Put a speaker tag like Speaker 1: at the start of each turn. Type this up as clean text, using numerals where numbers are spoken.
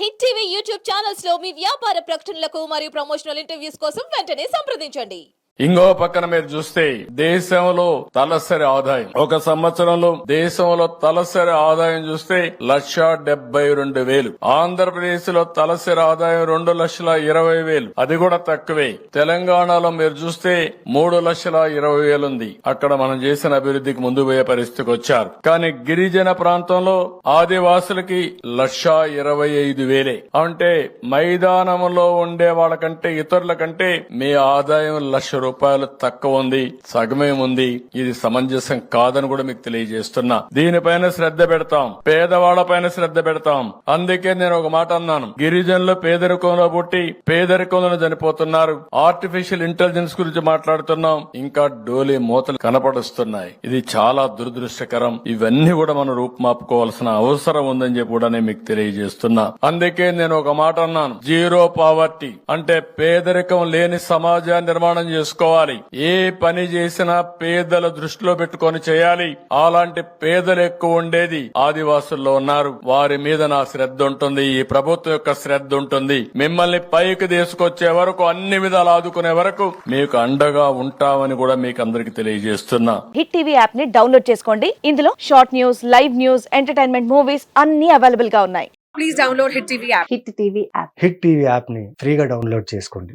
Speaker 1: Hit TV YouTube channels లో మీ వ్యాపార ప్రకటనలకు మరియు ప్రమోషనల్ ఇంటర్వ్యూస్ కోసం వెంటనే సంప్రదించండి.
Speaker 2: ఇంకో పక్కన మీరు చూస్తే దేశంలో తలసరి ఆదాయం ఒక సంవత్సరంలో దేశంలో తలసరి ఆదాయం చూస్తే 1,72,000. ఆంధ్రప్రదేశ్ లో తలసరి ఆదాయం 2,20,000. అది కూడా తక్కువే. తెలంగాణలో మీరు చూస్తే 3,20,000 ఉంది. అక్కడ మనం చేసిన అభివృద్ధికి ముందు పోయే పరిస్థితికి వచ్చారు. కానీ గిరిజన ప్రాంతంలో ఆదివాసులకి 1,25,000. అంటే మైదానంలో ఉండే వాళ్ళకంటే ఇతరుల కంటే మీ ఆదాయం ₹1,00,000 తక్కువ ఉంది, సగమే ఉంది. ఇది సమంజసం కాదని కూడా మీకు తెలియజేస్తున్నా. దీనిపైన శ్రద్ధ పెడతాం, పేదవాళ్ల పైన శ్రద్ధ పెడతాం. అందుకే నేను ఒక మాట అన్నాను, గిరిజనులు పేదరికంలో పుట్టి పేదరికంలో చనిపోతున్నారు. ఆర్టిఫిషియల్ ఇంటెలిజెన్స్ గురించి మాట్లాడుతున్నాం, ఇంకా డోలీ మూతలు కనపడుస్తున్నాయి. ఇది చాలా దురదృష్టకరం. ఇవన్నీ కూడా మనం రూపుమాపుకోవాల్సిన అవసరం ఉందని చెప్పి కూడా నేను మీకు తెలియజేస్తున్నా. అందుకే నేను ఒక మాట అన్నాను, జీరో పావర్టీ అంటే పేదరికం లేని సమాజాన్ని నిర్మాణం చేసుకోవాలి. ఏ పని చేసినా పేదల దృష్టిలో పెట్టుకొని చేయాలి. అలాంటి పేదలు ఎక్కువ ఉండేది ఆదివాసుల్లో ఉన్నారు. వారి మీద నా శ్రద్ధ ఉంటుంది, ఈ ప్రభుత్వం యొక్క శ్రద్ధ ఉంటుంది. మిమ్మల్ని పైకి తీసుకొచ్చే వరకు, అన్ని విధాలు ఆదుకునే వరకు మీకు అండగా ఉంటామని కూడా మీకు అందరికి తెలియజేస్తున్నా.
Speaker 3: హిట్ టీవీ యాప్ ని డౌన్లోడ్ చేసుకోండి. ఇందులో short news, live news, entertainment movies అన్ని అవైలబుల్ గా ఉన్నాయి.
Speaker 4: Please download Hit TV app.
Speaker 3: Hit TV app.
Speaker 5: Hit TV app ని ఫ్రీగా డౌన్లోడ్ చేసుకోండి.